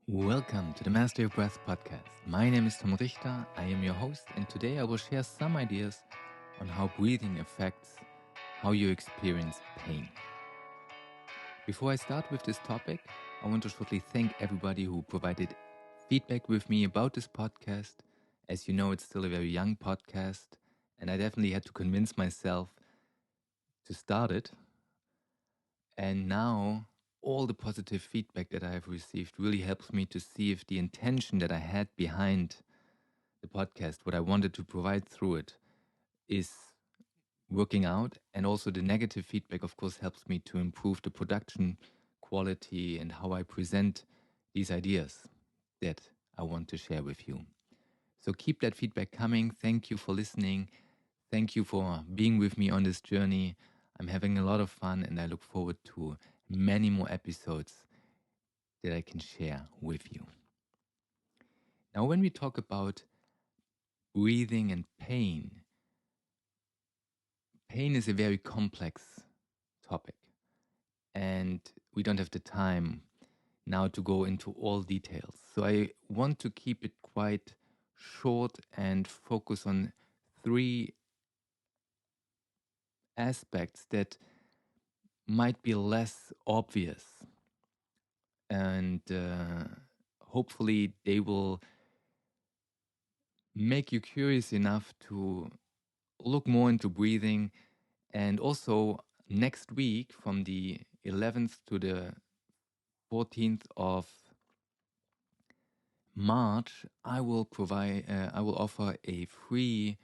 Welcome to the Master Your Breath podcast. My name is Tom Richter. I am your host, and today I will share some ideas on how breathing affects how you experience pain. Before I start with this topic, I want to shortly thank everybody who provided feedback with me about this podcast. As you know, it's still a very young podcast, and I definitely had to convince myself to start it. And now all the positive feedback that I have received really helps me to see if the intention that I had behind the podcast, what I wanted to provide through it, is working out. And also the negative feedback, of course, helps me to improve the production quality and how I present these ideas that I want to share with you. So keep that feedback coming. Thank you for listening. Thank you for being with me on this journey. I'm having a lot of fun and I look forward to many more episodes that I can share with you. Now, when we talk about breathing and pain is a very complex topic, and we don't have the time now to go into all details. So I want to keep it quite short and focus on three aspects that might be less obvious, and hopefully they will make you curious enough to look more into breathing. And also next week, from the 11th to the 14th of March, I will offer a free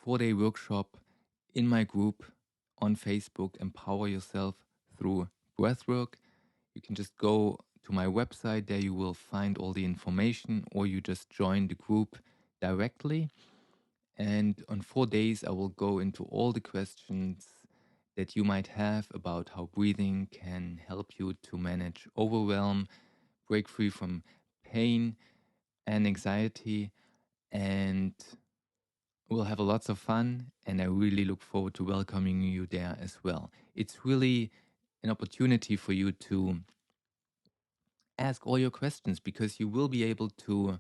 4-day workshop in my group on Facebook, Empower Yourself Through Breathwork. You can just go to my website. There you will find all the information, or you just join the group directly. And on 4 days, I will go into all the questions that you might have about how breathing can help you to manage overwhelm, break free from pain and anxiety, and we'll have lots of fun. And I really look forward to welcoming you there as well. It's really an opportunity for you to ask all your questions, because you will be able to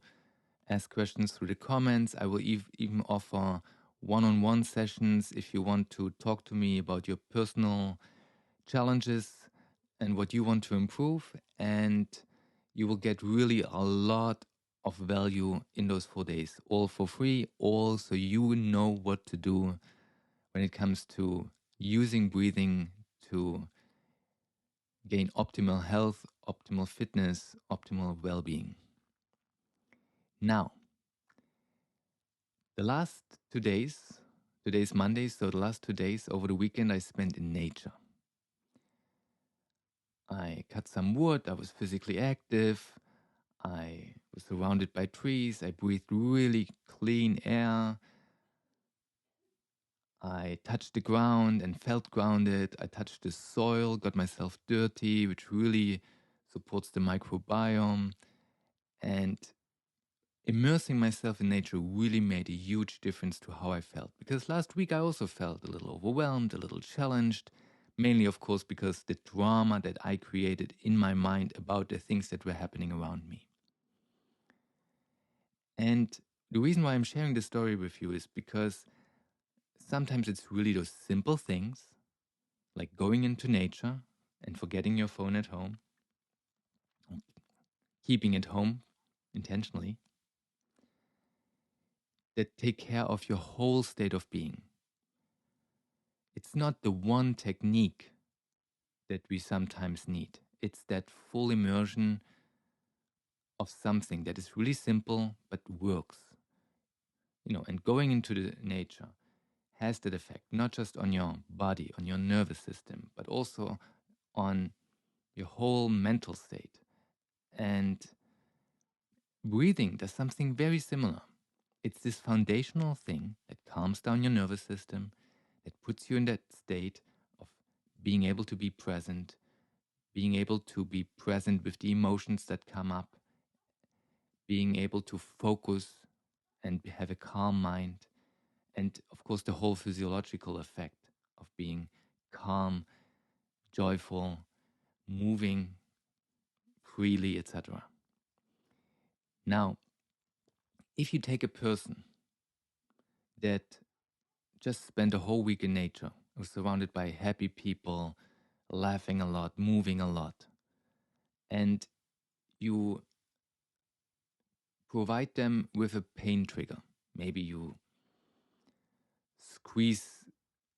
ask questions through the comments. I will even offer one-on-one sessions if you want to talk to me about your personal challenges and what you want to improve. And you will get really a lot of value in those 4 days, all for free, all so you know what to do when it comes to using breathing to gain optimal health, optimal fitness, optimal well-being. Now, the last 2 days, today's Monday, so the last 2 days over the weekend I spent in nature. I cut some wood, I was physically active, I was surrounded by trees, I breathed really clean air, I touched the ground and felt grounded, I touched the soil, got myself dirty, which really supports the microbiome, and immersing myself in nature really made a huge difference to how I felt. Because last week I also felt a little overwhelmed, a little challenged, mainly, of course, because the drama that I created in my mind about the things that were happening around me. And the reason why I'm sharing this story with you is because sometimes it's really those simple things, like going into nature and forgetting your phone at home, keeping it home intentionally, that take care of your whole state of being. It's not the one technique that we sometimes need. It's that full immersion of something that is really simple but works. And going into the nature has that effect, not just on your body, on your nervous system, but also on your whole mental state. And breathing does something very similar. It's this foundational thing that calms down your nervous system, that puts you in that state of being able to be present, being able to be present with the emotions that come up, being able to focus and have a calm mind, and of course the whole physiological effect of being calm, joyful, moving freely, etc. Now, if you take a person that just spent a whole week in nature, was surrounded by happy people, laughing a lot, moving a lot, and you provide them with a pain trigger. Maybe you squeeze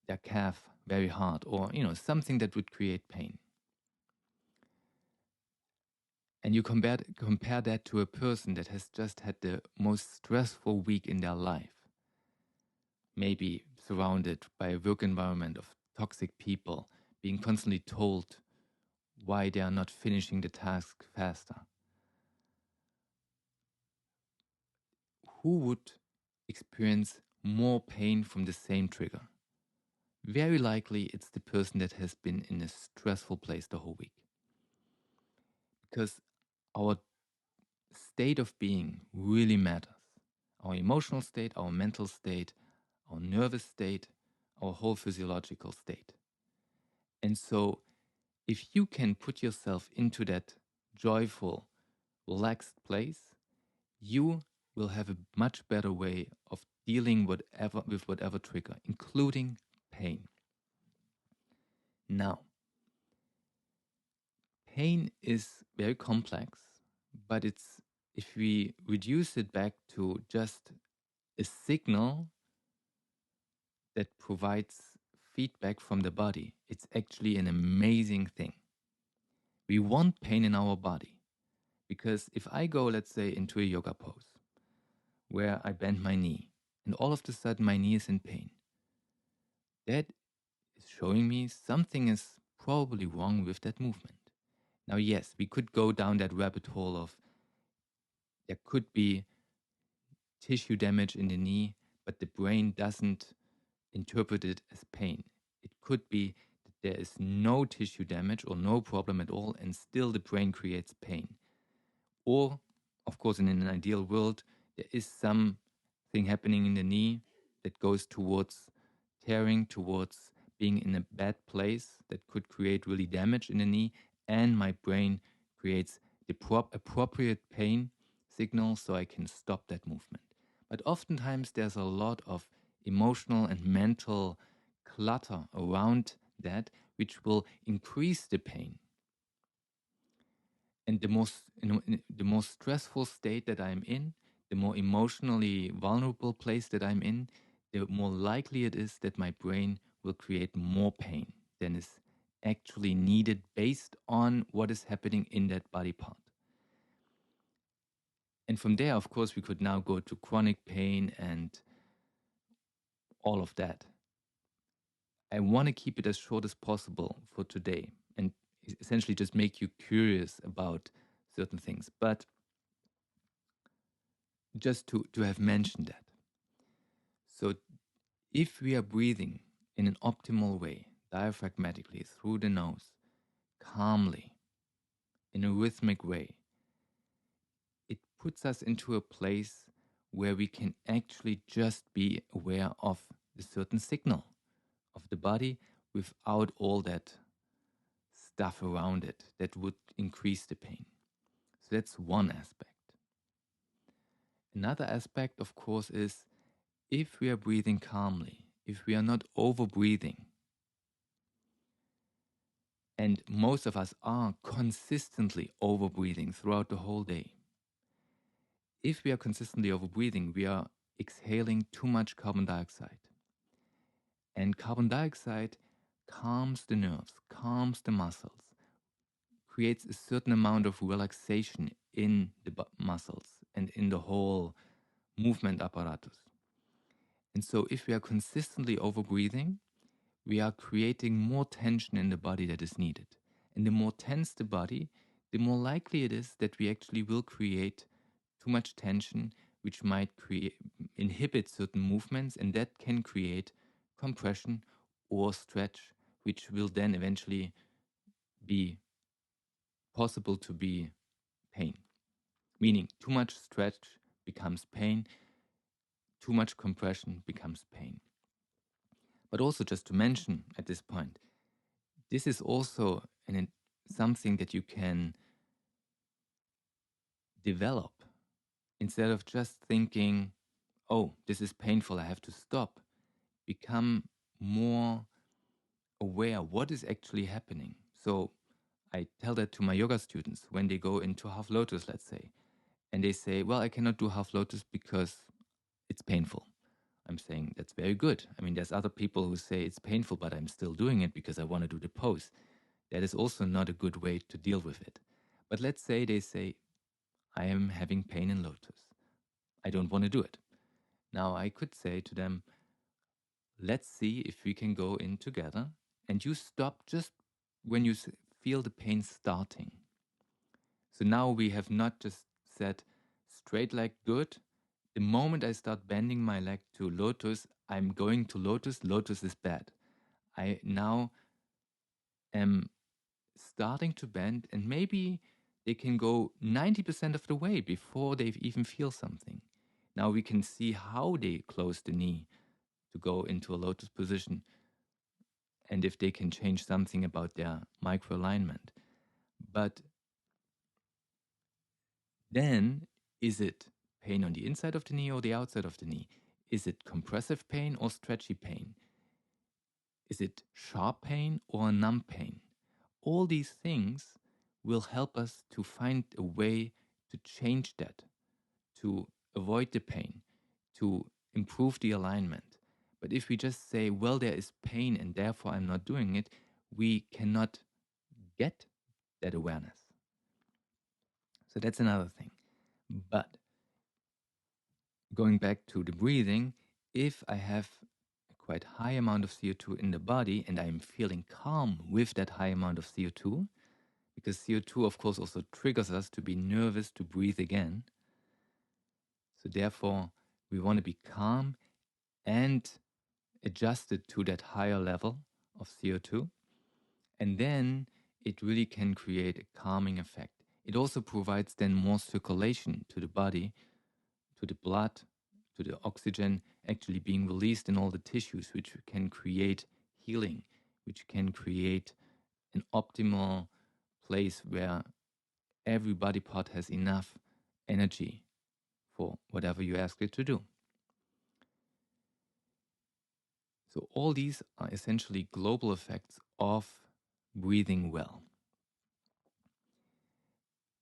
their calf very hard, or something that would create pain. And you compare that to a person that has just had the most stressful week in their life, maybe surrounded by a work environment of toxic people, being constantly told why they are not finishing the task faster. Who would experience more pain from the same trigger? Very likely it's the person that has been in a stressful place the whole week. Because our state of being really matters. Our emotional state, our mental state, our nervous state, our whole physiological state. And so if you can put yourself into that joyful, relaxed place, you will have a much better way of dealing with whatever trigger, including pain. Now, pain is very complex, but if we reduce it back to just a signal that provides feedback from the body, it's actually an amazing thing. We want pain in our body because if I go, let's say, into a yoga pose where I bend my knee and all of a sudden my knee is in pain, that is showing me something is probably wrong with that movement. Now, yes, we could go down that rabbit hole of there could be tissue damage in the knee, but the brain doesn't interpret it as pain. It could be that there is no tissue damage or no problem at all, and still the brain creates pain. Or, of course, in an ideal world, there is something happening in the knee that goes towards tearing, towards being in a bad place that could create really damage in the knee, and my brain creates the appropriate pain signal so I can stop that movement. But oftentimes there's a lot of emotional and mental clutter around that, which will increase the pain. And the more stressful state that I'm in, the more emotionally vulnerable place that I'm in, the more likely it is that my brain will create more pain than is actually needed based on what is happening in that body part. And from there, of course, we could now go to chronic pain and all of that. I want to keep it as short as possible for today and essentially just make you curious about certain things. But just to have mentioned that. So if we are breathing in an optimal way, diaphragmatically through the nose, calmly, in a rhythmic way, it puts us into a place where we can actually just be aware of a certain signal of the body without all that stuff around it that would increase the pain. So that's one aspect. Another aspect, of course, is if we are breathing calmly, if we are not over breathing, and most of us are consistently over breathing throughout the whole day. If we are consistently over breathing, we are exhaling too much carbon dioxide. And carbon dioxide calms the nerves, calms the muscles, creates a certain amount of relaxation in the muscles and in the whole movement apparatus. And so if we are consistently over breathing, we are creating more tension in the body that is needed. And the more tense the body, the more likely it is that we actually will create too much tension, which might inhibit certain movements, and that can create compression or stretch, which will then eventually be possible to be pain. Meaning too much stretch becomes pain, too much compression becomes pain. But also just to mention at this point, this is also something that you can develop. instead of just thinking, oh, this is painful, I have to stop, become more aware what is actually happening. So I tell that to my yoga students when they go into half lotus, let's say, and they say, well, I cannot do half lotus because it's painful. I'm saying that's very good. I mean, there's other people who say it's painful, but I'm still doing it because I want to do the pose. That is also not a good way to deal with it. But let's say they say, I am having pain in lotus. I don't want to do it. Now I could say to them, let's see if we can go in together, and you stop just when you feel the pain starting. So now we have not just said straight leg good. The moment I start bending my leg to lotus, I'm going to lotus. Lotus is bad. I now am starting to bend, and maybe they can go 90% of the way before they even feel something. Now we can see how they close the knee to go into a lotus position, and if they can change something about their microalignment. But then, is it pain on the inside of the knee or the outside of the knee? Is it compressive pain or stretchy pain? Is it sharp pain or numb pain? All these things will help us to find a way to change that, to avoid the pain, to improve the alignment. But if we just say, well, there is pain and therefore I'm not doing it, we cannot get that awareness. So that's another thing. But going back to the breathing, if I have a quite high amount of CO2 in the body and I'm feeling calm with that high amount of CO2, because CO2 of course also triggers us to be nervous to breathe again. So therefore we want to be calm and adjusted to that higher level of CO2. And then it really can create a calming effect. It also provides then more circulation to the body, to the blood, to the oxygen actually being released in all the tissues, which can create healing, which can create an optimal place where every body part has enough energy for whatever you ask it to do. So all these are essentially global effects of breathing well.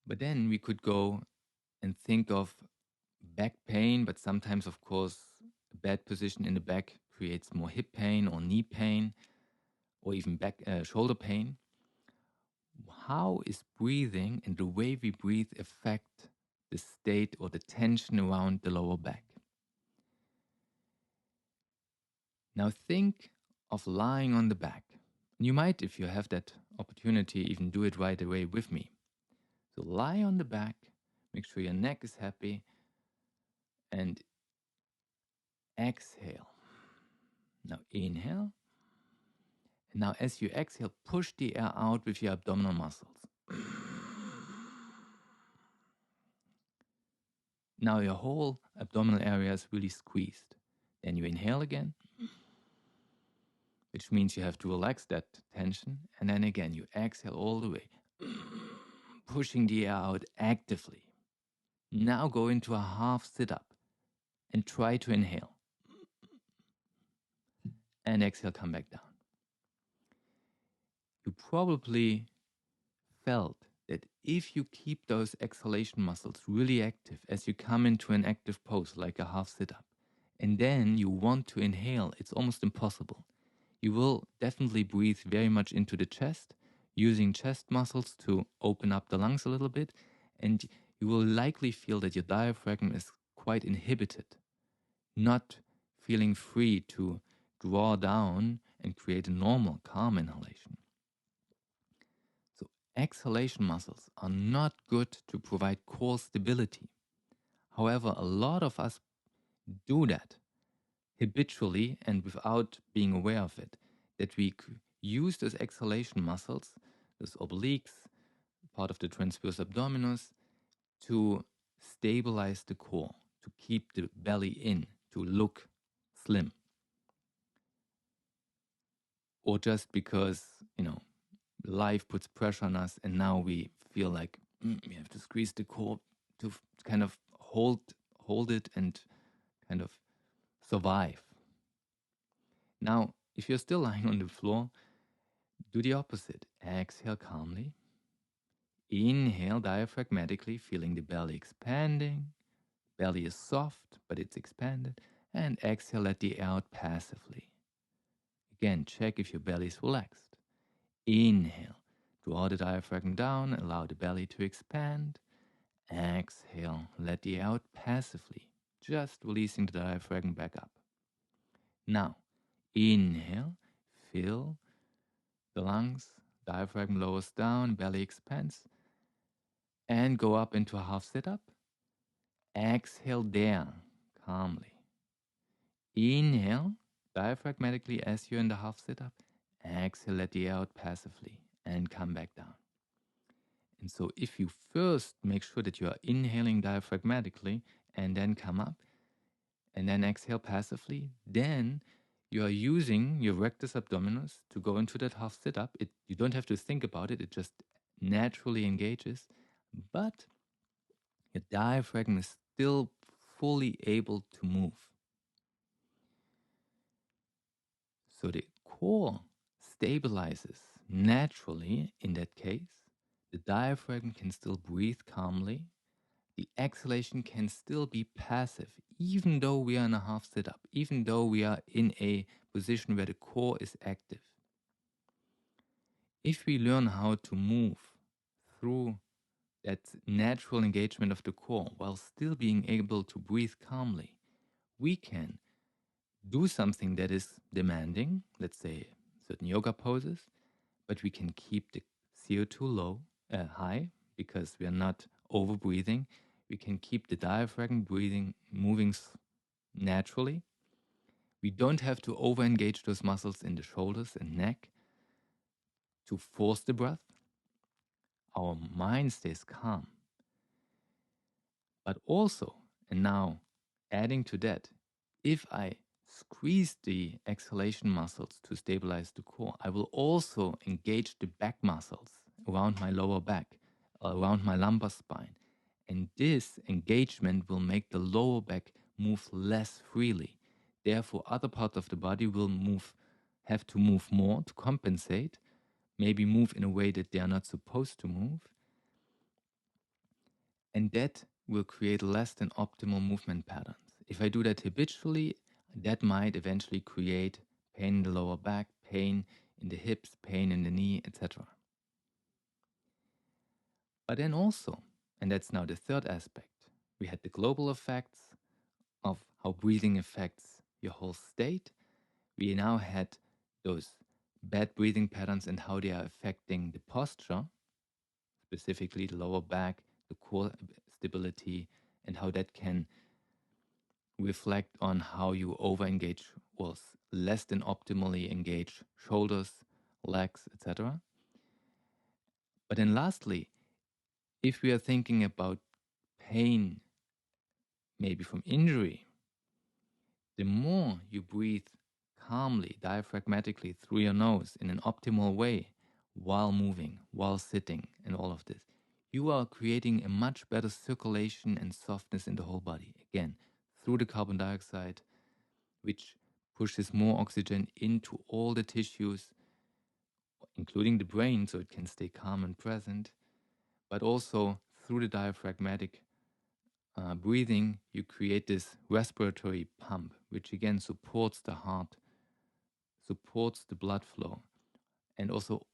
But then we could go and think of back pain, but sometimes, of course, a bad position in the back creates more hip pain or knee pain or even back shoulder pain. How is breathing and the way we breathe affect the state or the tension around the lower back? Now think of lying on the back. You might, if you have that opportunity, even do it right away with me. So lie on the back, make sure your neck is happy, and exhale. Now inhale. And now as you exhale, push the air out with your abdominal muscles. Now your whole abdominal area is really squeezed. Then you inhale again, which means you have to relax that tension. And then again, you exhale all the way, pushing the air out actively. Now go into a half sit-up and try to inhale. And exhale, come back down. You probably felt that if you keep those exhalation muscles really active as you come into an active pose like a half sit-up, and then you want to inhale, it's almost impossible. You will definitely breathe very much into the chest, using chest muscles to open up the lungs a little bit, and you will likely feel that your diaphragm is quite inhibited, not feeling free to draw down and create a normal, calm inhalation. So exhalation muscles are not good to provide core stability. However, a lot of us do that habitually and without being aware of it, that we use those exhalation muscles, those obliques, part of the transverse abdominis, to stabilize the core, to keep the belly in, to look slim. Or just because, life puts pressure on us and now we feel like we have to squeeze the core to kind of hold it and kind of survive. Now, if you're still lying on the floor, do the opposite. Exhale calmly. Inhale diaphragmatically, feeling the belly expanding. Belly is soft, but it's expanded. And exhale, let the air out passively. Again, check if your belly is relaxed. Inhale, draw the diaphragm down, allow the belly to expand. Exhale, let the air out passively, just releasing the diaphragm back up. Now, inhale, fill the lungs, diaphragm lowers down, belly expands, and go up into a half sit-up. Exhale down calmly. Inhale diaphragmatically as you're in the half sit-up. Exhale, let the air out passively and come back down. And so if you first make sure that you are inhaling diaphragmatically and then come up and then exhale passively, then you are using your rectus abdominis to go into that half sit-up. You don't have to think about it. It just naturally engages. But your diaphragm is still fully able to move. So the core stabilizes naturally in that case. The diaphragm can still breathe calmly. The exhalation can still be passive, even though we are in a half sit-up, even though we are in a position where the core is active. If we learn how to move through that natural engagement of the core while still being able to breathe calmly, we can do something that is demanding, let's say certain yoga poses, but we can keep the CO2 high because we are not over breathing. We can keep the diaphragm moving naturally. We don't have to over engage those muscles in the shoulders and neck to force the breath. Our mind stays calm. But also, and now adding to that, if I squeeze the exhalation muscles to stabilize the core, I will also engage the back muscles around my lower back, around my lumbar spine. And this engagement will make the lower back move less freely. Therefore, other parts of the body will have to move more to compensate, maybe move in a way that they are not supposed to move. And that will create less than optimal movement patterns. If I do that habitually, that might eventually create pain in the lower back, pain in the hips, pain in the knee, etc. But then also, and that's now the third aspect, we had the global effects of how breathing affects your whole state. We now had those bad breathing patterns and how they are affecting the posture, specifically the lower back, the core stability, and how that can reflect on how you over-engage or less than optimally engage shoulders, legs, etc. But then lastly, if we are thinking about pain, maybe from injury, the more you breathe calmly, diaphragmatically through your nose in an optimal way while moving, while sitting, and all of this, you are creating a much better circulation and softness in the whole body. Again, through the carbon dioxide, which pushes more oxygen into all the tissues, including the brain, so it can stay calm and present, but also through the diaphragmatic breathing, you create this respiratory pump, which again supports the heart, supports the blood flow. And also,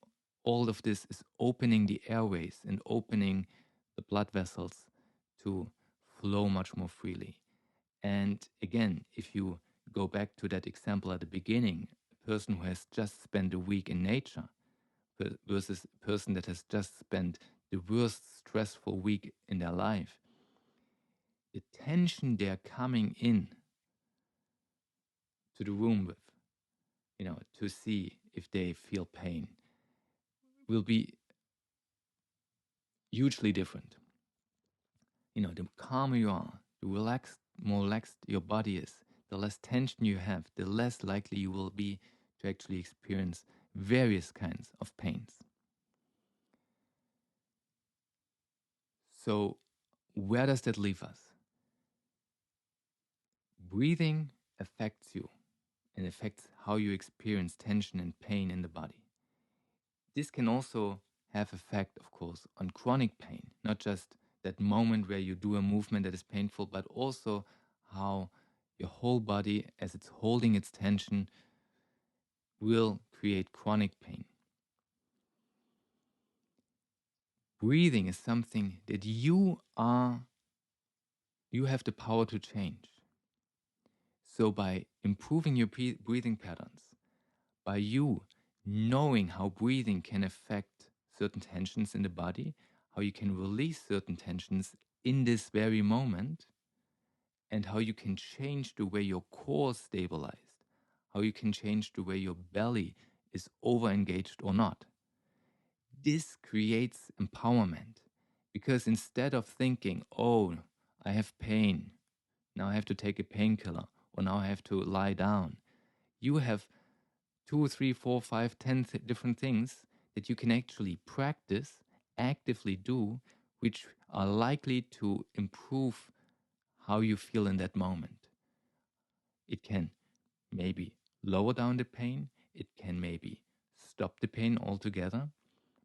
all of this is opening the airways and opening the blood vessels to flow much more freely. And again, if you go back to that example at the beginning, a person who has just spent a week in nature versus a person that has just spent the worst stressful week in their life, the tension they're coming in to the room with, to see if they feel pain, will be hugely different. The calmer you are, the more relaxed your body is, the less tension you have, the less likely you will be to actually experience various kinds of pains. So where does that leave us? Breathing affects you and affects how you experience tension and pain in the body. This can also have effect, of course, on chronic pain, not just that moment where you do a movement that is painful, but also how your whole body, as it's holding its tension, will create chronic pain. Breathing is something that you have the power to change. So by improving your breathing patterns, by you knowing how breathing can affect certain tensions in the body, how you can release certain tensions in this very moment, and how you can change the way your core is stabilized, how you can change the way your belly is over-engaged or not. This creates empowerment, because instead of thinking, oh, I have pain, now I have to take a painkiller, or now I have to lie down, you have 2, 3, 4, 5, 10 different things that you can actually practice, actively do, which are likely to improve how you feel in that moment. It can maybe lower down the pain, it can maybe stop the pain altogether,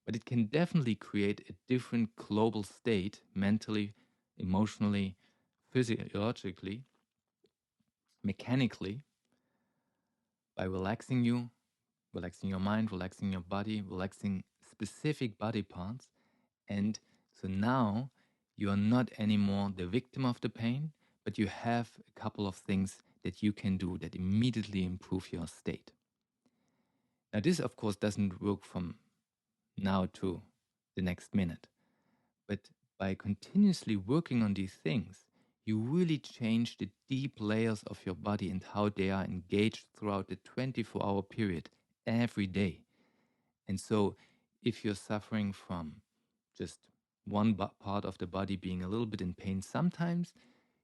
but it can definitely create a different global state, mentally, emotionally, physiologically, mechanically, by relaxing you, relaxing your mind, relaxing your body, relaxing specific body parts. And so now you are not anymore the victim of the pain, but you have a couple of things that you can do that immediately improve your state. Now, this, of course, doesn't work from now to the next minute, but by continuously working on these things, you really change the deep layers of your body and how they are engaged throughout the 24-hour period every day. And so if you're suffering from just one part of the body being a little bit in pain sometimes,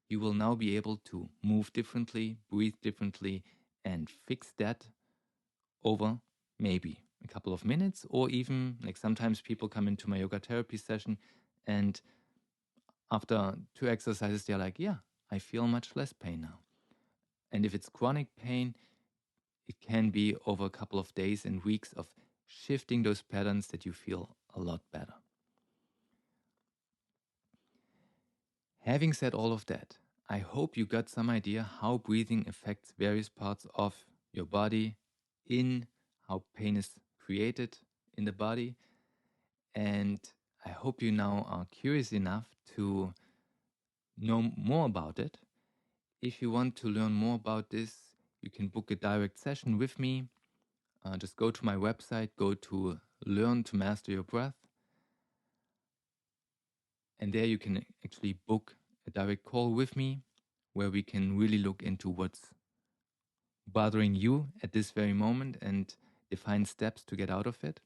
you will now be able to move differently, breathe differently, and fix that over maybe a couple of minutes, or even like sometimes people come into my yoga therapy session and after 2 exercises, they're like, yeah, I feel much less pain now. And if it's chronic pain, it can be over a couple of days and weeks of shifting those patterns that you feel a lot better. Having said all of that, I hope you got some idea how breathing affects various parts of your body, in how pain is created in the body. And I hope you now are curious enough to know more about it. If you want to learn more about this, you can book a direct session with me. Just go to my website, go to Learn to Master Your Breath. And there you can actually book a direct call with me where we can really look into what's bothering you at this very moment and define steps to get out of it.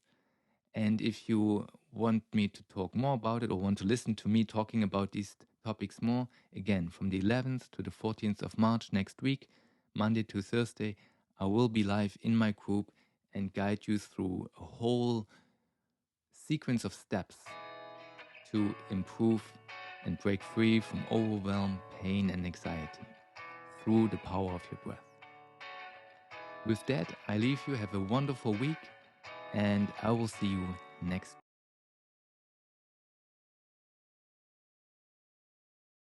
And if you want me to talk more about it or want to listen to me talking about these topics more, again, from the 11th to the 14th of March next week, Monday to Thursday, I will be live in my group and guide you through a whole sequence of steps to improve and break free from overwhelm, pain, and anxiety through the power of your breath. With that, I leave you. Have a wonderful week, and I will see you next